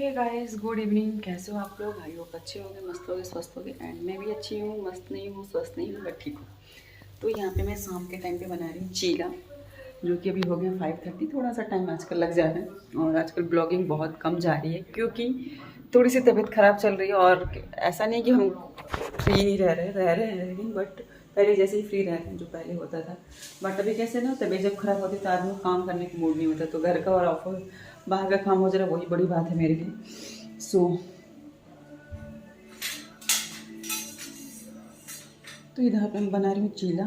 Hey guys, good evening. कैसे हो आप लोग? आई होप अच्छे होंगे, मस्त होंगे, स्वस्थ होंगे। एंड मैं भी अच्छी हूँ, मस्त नहीं हूँ, स्वस्थ नहीं हूँ, बट ठीक हूँ। तो यहाँ पे मैं शाम के टाइम पे बना रही हूँ चीला, जो कि अभी हो गया 5:30। थोड़ा सा टाइम आजकल लग जा रहा है और आजकल ब्लॉगिंग बहुत कम जा रही है क्योंकि थोड़ी सी तबीयत ख़राब चल रही है। और ऐसा नहीं कि हम फ्री नहीं रह रहे हैं, लेकिन बट पहले जैसे ही फ्री रह रहे हैं जो पहले होता था। बट अभी कैसे ना, तबीयत जब खराब होती है तो आदमी को काम करने का मूड नहीं होता, तो घर का और ऑफिस बाहर का काम हो जा रहा है, वही बड़ी बात है मेरे लिए। तो इधर पे मैं बना रही हूँ चीला,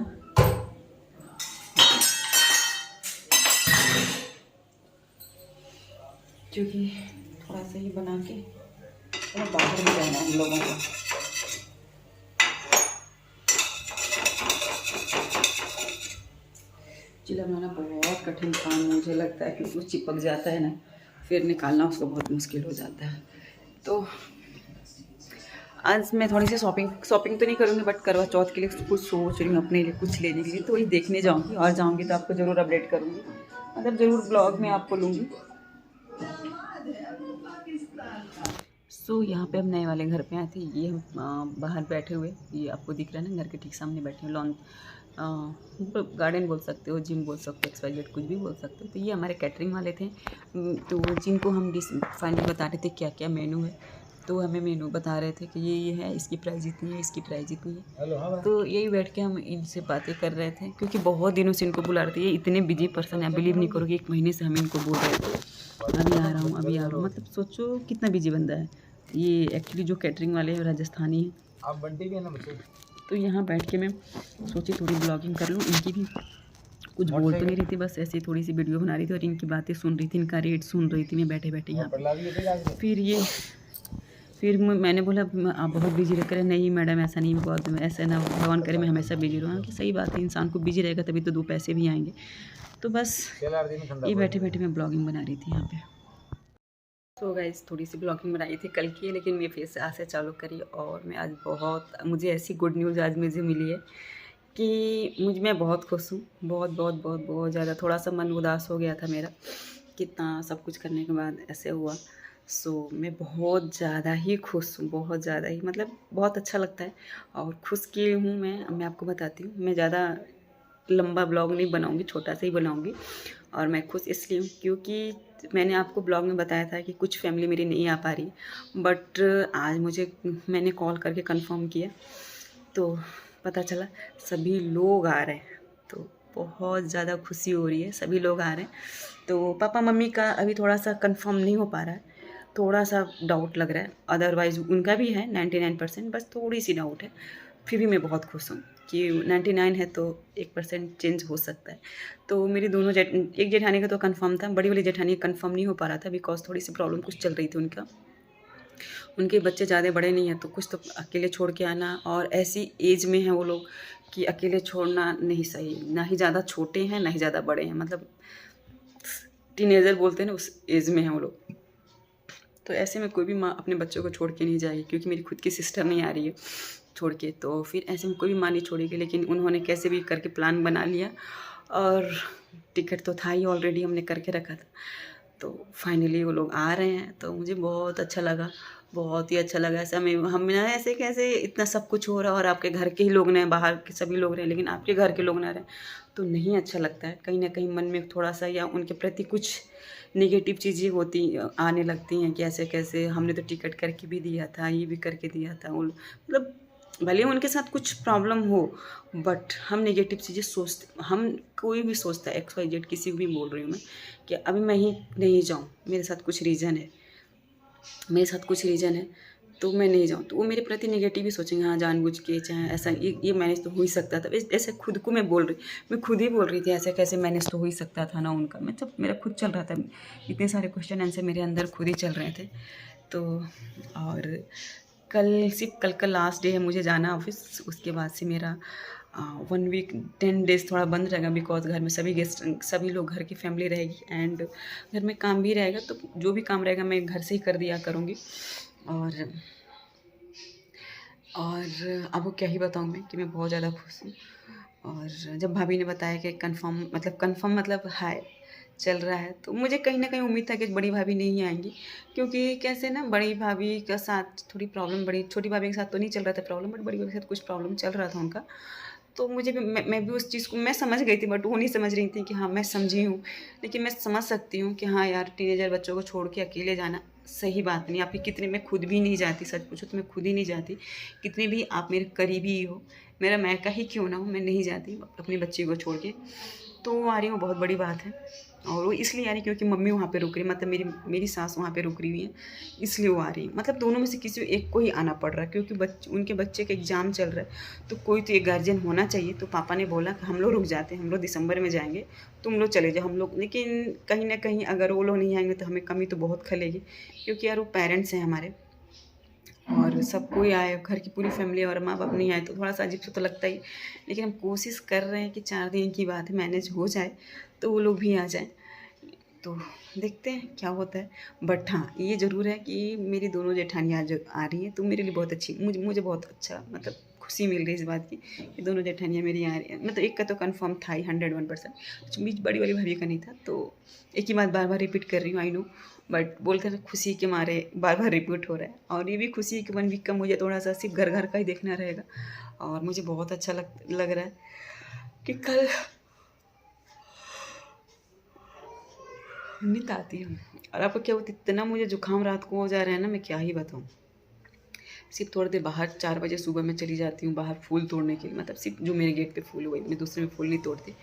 क्योंकि थोड़ा सा ही बना के थोड़ा बाहर भी जाना है हम लोगों को। चीला बनाना बहुत कठिन काम है मुझे लगता है, क्योंकि वो चिपक जाता है ना, फिर निकालना उसको बहुत मुश्किल हो जाता है। तो आज मैं थोड़ी सी शॉपिंग तो नहीं करूँगी, बट करवा चौथ के लिए कुछ सोच रही हूँ अपने लिए कुछ लेने के लिए, तो वही देखने जाऊँगी। और जाऊँगी तो आपको ज़रूर अपडेट करूँगी, मतलब ज़रूर ब्लॉग में आपको लूँगी। यहाँ पे हम नए वाले घर पे आए थे। ये हम बाहर बैठे हुए, ये आपको दिख रहा है ना, घर के ठीक सामने बैठे हुए लॉन, गार्डन बोल सकते हो, जिम बोल सकते हो, XYZ कुछ भी बोल सकते हो। तो ये हमारे कैटरिंग वाले थे, तो जिनको हम डिश फाइनली बता रहे थे क्या क्या मेनू है। तो हमें मेनू बता रहे थे कि ये है, इसकी प्राइस इतनी है, इसकी प्राइस इतनी है। तो यही बैठ के हम इनसे बातें कर रहे थे, क्योंकि बहुत दिनों से इनको बुला रहे थे। ये इतने बिजी पर्सन है, बिलीव नहीं करोगे, 1 महीने से हम इनको बोल रहे थे अभी आ रहा हूँ, अभी आ रहा हूँ। मतलब सोचो कितना बिजी बंदा है ये। एक्चुअली जो कैटरिंग वाले हैं राजस्थानी हैं। आप बंटी भी है ना बच्चे। तो यहाँ बैठ के मैं सोची थोड़ी ब्लॉगिंग कर लूँ इनकी भी। कुछ बोल तो नहीं रही थी, बस ऐसी थोड़ी सी वीडियो बना रही थी और इनकी बातें सुन रही थी, इनका रेट सुन रही थी मैं बैठे बैठे यहाँ पे। फिर मैंने बोला आप बहुत बिजी रह कर। नहीं मैडम, ऐसा नहीं, बहुत ऐसा ना, भगवान करे मैं हमेशा बिजी रहूँ। कि सही बात है, इंसान को बिजी रहेगा तभी तो 2 पैसे भी आएंगे। तो बस ये बैठे बैठे मैं ब्लॉगिंग बना रही थी यहाँ पे। तो गाइस, थोड़ी सी ब्लॉगिंग बनाई थी कल की, लेकिन मैं फिर से आज से चालू करी। और मैं आज मुझे ऐसी गुड न्यूज़ आज मुझे मिली है कि मैं बहुत खुश हूँ। बहुत बहुत बहुत बहुत ज़्यादा। थोड़ा सा मन उदास हो गया था मेरा, कितना सब कुछ करने के बाद ऐसे हुआ। मैं बहुत ज़्यादा ही खुश हूँ, बहुत ज़्यादा ही, मतलब बहुत अच्छा लगता है। और खुश की हूँ मैं आपको बताती हूँ। मैं ज़्यादा लंबा ब्लॉग नहीं बनाऊंगी, छोटा सा ही बनाऊंगी। और मैं खुश इसलिए हूँ क्योंकि मैंने आपको ब्लॉग में बताया था कि कुछ फैमिली मेरी नहीं आ पा रही, बट आज मैंने कॉल करके कंफर्म किया, तो पता चला सभी लोग आ रहे हैं। तो बहुत ज़्यादा खुशी हो रही है, सभी लोग आ रहे हैं। तो पापा मम्मी का अभी थोड़ा सा कंफर्म नहीं हो पा रहा है, थोड़ा सा डाउट लग रहा है। अदरवाइज़ उनका भी है 99%, बस थोड़ी सी डाउट है। फिर भी मैं बहुत खुश हूँ कि 99 है तो 1% चेंज हो सकता है। तो मेरी दोनों एक जेठानी का तो कंफर्म था, बड़ी वाली जेठानी का कंफर्म नहीं हो पा रहा था, बिकॉज थोड़ी सी प्रॉब्लम कुछ चल रही थी उनका। उनके बच्चे ज़्यादा बड़े नहीं हैं, तो कुछ तो अकेले छोड़ के आना, और ऐसी एज में हैं वो लोग कि अकेले छोड़ना नहीं सही। ना ही ज़्यादा छोटे हैं, ना ही ज़्यादा बड़े हैं, मतलब टीनेजर बोलते हैं ना, उस एज में हैं वो लोग। तो ऐसे में कोई भी माँ अपने बच्चों को छोड़ के नहीं जाएगी, क्योंकि मेरी खुद की सिस्टर नहीं आ रही है छोड़ के, तो फिर ऐसे में कोई भी माँ नहीं छोड़ेगी। लेकिन उन्होंने कैसे भी करके प्लान बना लिया, और टिकट तो था ही ऑलरेडी, हमने करके रखा था। तो फाइनली वो लोग आ रहे हैं, तो मुझे बहुत अच्छा लगा, बहुत ही अच्छा लगा। ऐसा हम ना, ऐसे कैसे इतना सब कुछ हो रहा है और आपके घर के ही लोग ना, बाहर के सभी लोग रहे, लेकिन आपके घर के लोग ना रहे, तो नहीं अच्छा लगता है। कहीं ना कहीं मन में थोड़ा सा, या उनके प्रति कुछ नेगेटिव चीज़ें आने लगती हैं कि ऐसे कैसे, हमने तो टिकट करके भी दिया था, ये भी करके दिया था। मतलब भले उनके साथ कुछ प्रॉब्लम हो, बट हम नेगेटिव चीज़ें सोचते, हम कोई भी सोचता है, XYZ किसी को भी बोल रही हूँ मैं, कि अभी मैं ही नहीं जाऊँ, मेरे साथ कुछ रीज़न है, तो मैं नहीं जाऊँ। तो वो मेरे प्रति नेगेटिव ही सोचेंगे, हाँ जानबूझ के, चाहे ऐसा, ये मैनेज तो हो ही सकता था। ऐसे खुद को मैं खुद ही बोल रही थी, ऐसे कैसे मैनेज तो हो ही सकता था ना उनका। मतलब मेरा खुद चल रहा था, इतने सारे क्वेश्चन आंसर मेरे अंदर खुद ही चल रहे थे। तो और कल का लास्ट डे है मुझे जाना ऑफिस। उसके बाद से मेरा 1 वीक 10 डेज़ थोड़ा बंद रहेगा, बिकॉज घर में सभी लोग, घर की फैमिली रहेगी, एंड घर में काम भी रहेगा। तो जो भी काम रहेगा मैं घर से ही कर दिया करूँगी। और अब वो क्या ही बताऊँ मैं, कि मैं बहुत ज़्यादा खुश हूँ। और जब भाभी ने बताया कि कंफर्म मतलब है, चल रहा है। तो मुझे कहीं न कहीं उम्मीद था कि बड़ी भाभी नहीं आएँगी, क्योंकि कैसे ना बड़ी भाभी के साथ थोड़ी प्रॉब्लम, बड़ी छोटी भाभी के साथ तो नहीं चल रहा था प्रॉब्लम, बट बड़ी भाभी के साथ कुछ प्रॉब्लम चल रहा था उनका। तो मुझे भी मैं भी उस चीज़ को मैं समझ गई थी, बट वो नहीं समझ रही थी कि हाँ, मैं समझी हूँ। लेकिन मैं समझ सकती हूँ कि हाँ यार, टीनेजर बच्चों को छोड़ के अकेले जाना सही बात नहीं। आपकी कितने, मैं खुद भी नहीं जाती, सच पूछो तो मैं खुद ही नहीं जाती। कितने भी आप मेरे करीबी ही हो, मेरा मायका ही क्यों ना हो, मैं नहीं जाती अपनी बच्ची को छोड़ के। तो वो आ रही, वो बहुत बड़ी बात है। और वो इसलिए आ रही क्योंकि मम्मी वहाँ पे रुक रही, मतलब मेरी मेरी सास वहाँ पे रुक रही हुई है, इसलिए वो आ रही है। मतलब दोनों में से किसी एक को ही आना पड़ रहा है, क्योंकि उनके बच्चे का एग्ज़ाम चल रहा है। तो कोई तो एक गार्जियन होना चाहिए। तो पापा ने बोला कि हम लोग रुक जाते हैं, हम लोग दिसंबर में जाएंगे, तुम लोग चले जाओ हम लोग। लेकिन कहीं ना कहीं अगर वो लोग नहीं आएंगे तो हमें कमी तो बहुत खलेगी, क्योंकि यार वो पेरेंट्स हैं हमारे, और सब कोई आए, घर की पूरी फैमिली और माँ बाप नहीं आए तो थोड़ा सा अजीब सा तो लगता ही। लेकिन हम कोशिश कर रहे हैं कि 4 दिन की बात है, मैनेज हो जाए तो वो लोग भी आ जाएं। तो देखते हैं क्या होता है। बट हाँ, ये ज़रूर है कि मेरी दोनों जेठानियाँ जो आ रही हैं तो मेरे लिए बहुत अच्छी, मुझे बहुत अच्छा, मतलब खुशी मिल रही है इस बात की कि दोनों जेठानियाँ मेरी आ रही हैं। मतलब एक का तो कंफर्म था ही 101%, बीच बड़ी वाली भाभी का नहीं था। तो एक ही बात बार बार रिपीट कर रही हूँ, आई नो, बट बोलते हैं खुशी के मारे बार बार रिपीट हो रहा है। और ये भी खुशी है कि 1 वीक का मुझे थोड़ा सा सिर्फ घर घर का ही देखना रहेगा। और मुझे बहुत अच्छा लग रहा है कि कल नींद आती है। और आपको क्या होता है, इतना मुझे जुकाम रात को हो जा रहा है ना, मैं क्या ही बताऊँ। सिर्फ थोड़ी देर बाहर 4 बजे सुबह मैं चली जाती हूँ बाहर फूल तोड़ने के लिए, मतलब सिर्फ जो मेरे गेट पे फूल हुए, मैं दूसरे में फूल नहीं तोड़ती।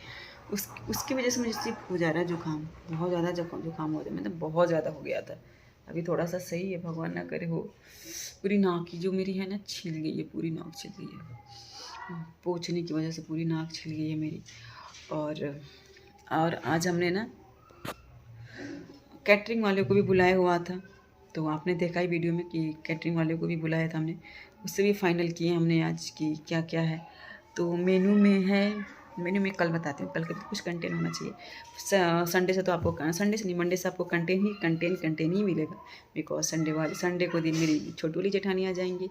उसकी वजह से मुझे सिर्फ हो जा रहा है जुकाम, बहुत ज़्यादा जुकाम हो रहा है, मतलब बहुत ज़्यादा हो गया था। अभी थोड़ा सा सही है, भगवान ना करे हो। पूरी नाक की जो मेरी है ना छिल गई है, पूरी नाक छिल गई है, पोंछने की वजह से पूरी नाक छिल गई है मेरी। और आज हमने ना कैटरिंग वाले को भी बुलाया हुआ था। तो आपने देखा ही वीडियो में कि कैटरिंग वाले को भी बुलाया था हमने, उससे भी फाइनल किए हमने आज की क्या क्या है। तो मेनू में है, मेनू में कल बताती हूँ, कल के कुछ कंटेंट होना चाहिए। संडे से तो आपको, संडे से नहीं, मंडे से आपको कंटेंट ही मिलेगा। बिकॉज संडे को दिन मेरी छोटी वाली जेठानी आ जाएंगी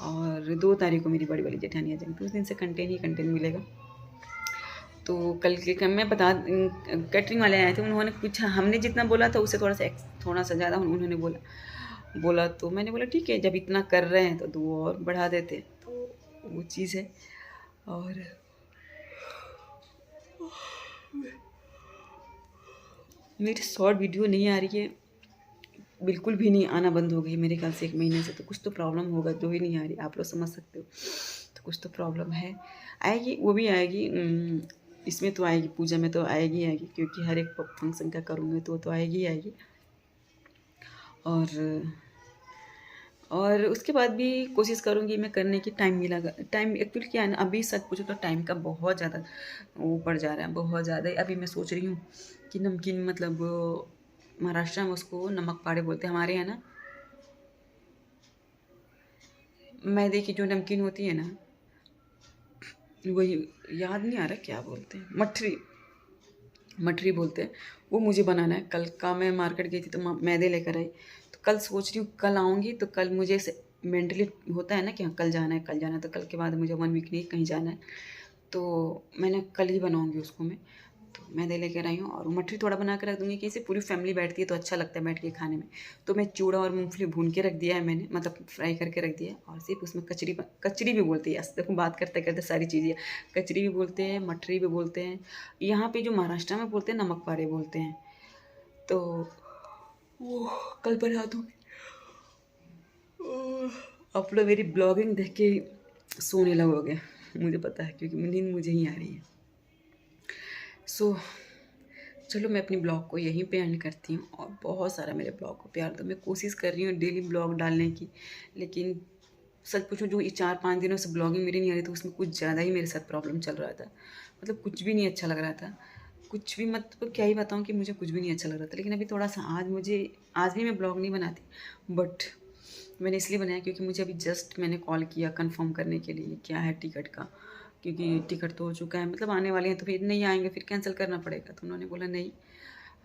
और 2 तारीख को मेरी बड़ी वाली जेठानी आ जाएंगी, तो उस दिन से कंटेंट मिलेगा। तो कल के मैं बता, कैटरिंग वाले आए थे, उन्होंने पूछा, हमने जितना बोला था उससे थोड़ा सा ज़्यादा उन्होंने बोला। तो मैंने बोला ठीक है, जब इतना कर रहे हैं तो 2 और बढ़ा देते। तो वो चीज़ है। और मेरी शॉर्ट वीडियो नहीं आ रही है, बिल्कुल भी नहीं आना, बंद हो गई मेरे ख्याल से 1 महीने से। तो कुछ तो प्रॉब्लम होगा जो ही नहीं आ रही, आप लोग समझ सकते हो। तो कुछ तो प्रॉब्लम है। आएगी, वो भी आएगी, इसमें तो आएगी, पूजा में तो आएगी, क्योंकि हर एक फंक्शन का करूँगी तो आएगी। और उसके बाद भी कोशिश करूँगी मैं करने की, टाइम मिलेगा। टाइम एक्चुअली क्या है ना, अभी सच पूछो तो टाइम का बहुत ज़्यादा ऊपर जा रहा है, बहुत ज़्यादा। अभी मैं सोच रही हूँ कि नमकीन, मतलब महाराष्ट्र में उसको नमक पाड़े बोलते हैं, हमारे यहाँ ना मैदे की जो नमकीन होती है ना, वही याद नहीं आ रहा क्या बोलते हैं, मठरी बोलते हैं। वो मुझे बनाना है। कल का मैं मार्केट गई थी तो मैदे लेकर आई। तो कल सोच रही हूँ कल आऊँगी तो कल मुझे से मेंटली होता है ना कि हाँ कल जाना है, तो कल के बाद मुझे 1 वीक नहीं कहीं जाना है। तो मैंने कल ही बनाऊँगी उसको मैं। तो मैदे लेकर आई हूँ और मठरी थोड़ा बना कर रख दूँगी कि इसे पूरी फैमिली बैठती है तो अच्छा लगता है बैठ के खाने में। तो मैं चूड़ा और मूँगफली भून के रख दिया है मैंने, मतलब फ्राई करके रख दिया है। और सिर्फ उसमें कचरी भी बोलती है, देखो बात करते करते सारी चीज़ें, कचरी भी बोलते हैं, मठरी भी बोलते हैं। यहाँ पे जो महाराष्ट्र में बोलते हैं नमक पाड़े बोलते हैं। तो वो कल बना दूँगी। आप लोग मेरी ब्लॉगिंग देख के सोने लगोगे, मुझे पता है, क्योंकि नींद मुझे ही आ रही है। सो चलो मैं अपनी ब्लॉग को यहीं पे एंड करती हूँ। और बहुत सारा मेरे ब्लॉग को प्यार दो। मैं कोशिश कर रही हूँ डेली ब्लॉग डालने की, लेकिन सच पूछूं जो ये 4-5 दिनों से ब्लॉगिंग मेरी नहीं आ रही थी, उसमें कुछ ज़्यादा ही मेरे साथ प्रॉब्लम चल रहा था। मतलब कुछ भी नहीं अच्छा लग रहा था, कुछ भी, मतलब क्या ही बताऊँ कि मुझे कुछ भी नहीं अच्छा लग रहा था। लेकिन अभी थोड़ा सा आज भी मैं ब्लॉग नहीं बनाती, बट मैंने इसलिए बनाया क्योंकि मुझे अभी जस्ट मैंने कॉल किया कंफर्म करने के लिए क्या है टिकट का, क्योंकि टिकट तो हो चुका है, मतलब आने वाले हैं तो फिर नहीं आएंगे, फिर कैंसिल करना पड़ेगा। तो उन्होंने बोला नहीं,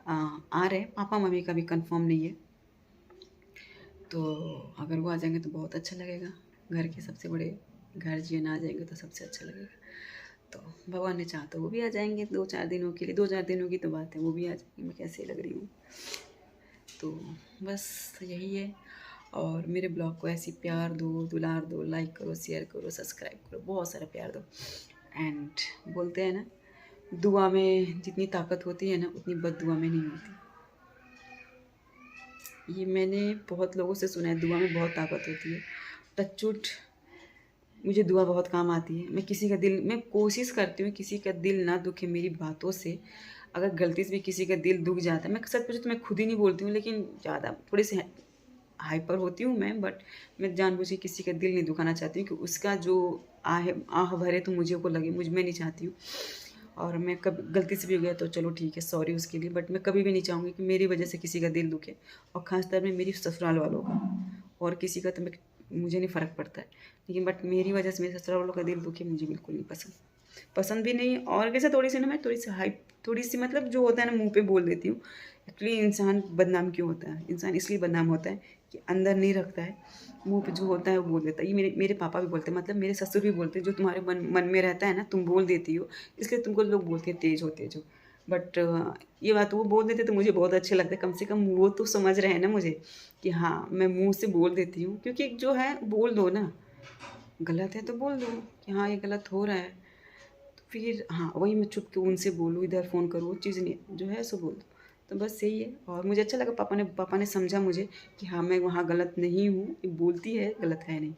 आ रहे हैं। पापा मम्मी का भी कंफर्म नहीं है, तो अगर वो आ जाएंगे तो बहुत अच्छा लगेगा। घर के सबसे बड़े गार्जियन आ जाएंगे तो सबसे अच्छा लगेगा। तो भगवान ने चाहा तो वो भी आ जाएंगे 2-4 दिनों के लिए, 2-4 दिनों की तो बात है, वो भी आ जाएंगे। मैं कैसे लग रही हूँ। तो बस यही है। और मेरे ब्लॉग को ऐसी प्यार दो, दुलार दो, लाइक करो, शेयर करो, सब्सक्राइब करो, बहुत सारा प्यार दो। एंड बोलते हैं ना, दुआ में जितनी ताकत होती है ना, उतनी बद्दुआ में नहीं होती। ये मैंने बहुत लोगों से सुना है, दुआ में बहुत ताकत होती है। टचवुड, मुझे दुआ बहुत काम आती है। मैं कोशिश करती हूँ किसी का दिल ना दुखे मेरी बातों से। अगर गलती से भी किसी का दिल दुख जाता है, मैं सच पूछूँ तो मैं खुद ही नहीं बोलती हूँ, लेकिन ज़्यादा थोड़ी सी हाइपर होती हूँ बट मैं जानबूझ के किसी का दिल नहीं दुखाना चाहती हूँ कि उसका जो आह भरे तो मुझे को लगे, मैं नहीं चाहती हूँ। और मैं कभी गलती से भी हो गया तो चलो ठीक है, सॉरी उसके लिए, बट मैं कभी भी नहीं चाहूँगी कि मेरी वजह से किसी का दिल दुखे, और ख़ासतौर में मेरी ससुराल वालों का। और किसी का तो मुझे नहीं फ़र्क पड़ता है, लेकिन बट मेरी वजह से मेरे ससुराल वालों का दिल दुखे मुझे बिल्कुल नहीं पसंद भी नहीं। और कैसे थोड़ी सी ना, मैं थोड़ी सी मतलब जो होता है ना, मुंह पे बोल देती हूँ। एक्चुअली इंसान बदनाम क्यों होता है? इंसान इसलिए बदनाम होता है कि अंदर नहीं रखता है, मुंह पे जो होता है वो बोल देता है। ये मेरे पापा भी बोलते हैं, मतलब मेरे ससुर भी बोलते हैं, जो तुम्हारे मन में रहता है ना, तुम बोल देती हो, इसलिए तुमको लोग बोलते हैं तेज हो। बट ये बात वो बोल देते तो मुझे बहुत अच्छे लगता है, कम से कम वो तो समझ रहे हैं ना मुझे कि हाँ, मैं मुंह से बोल देती हूँ। क्योंकि जो है बोल दो ना, गलत है तो बोल दो कि हाँ ये गलत हो रहा है, तो फिर हाँ वही मैं चुप के उनसे बोलूँ, इधर फ़ोन करूँ, वो चीज़ नहीं, जो है सो बोल दो। तो बस यही है। और मुझे अच्छा लगा, पापा ने समझा मुझे कि हाँ मैं वहाँ गलत नहीं हूँ, ये बोलती है, गलत है नहीं।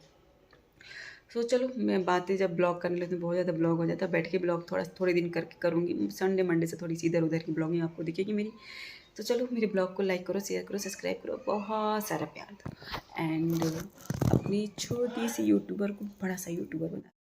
सो चलो, मैं बातें जब ब्लॉग करने लगती हूँ बहुत ज़्यादा ब्लॉग हो जाता है। बैठ के ब्लॉग थोड़े दिन करके करूँगी, संडे मंडे से थोड़ी सी इधर उधर की ब्लॉगिंग आपको दिखेगी मेरी। तो चलो, मेरे ब्लॉग को लाइक करो, शेयर करो, सब्सक्राइब करो, बहुत सारा प्यार दो। एंड अपनी छोटी सी यूट्यूबर को बड़ा सा यूट्यूबर बना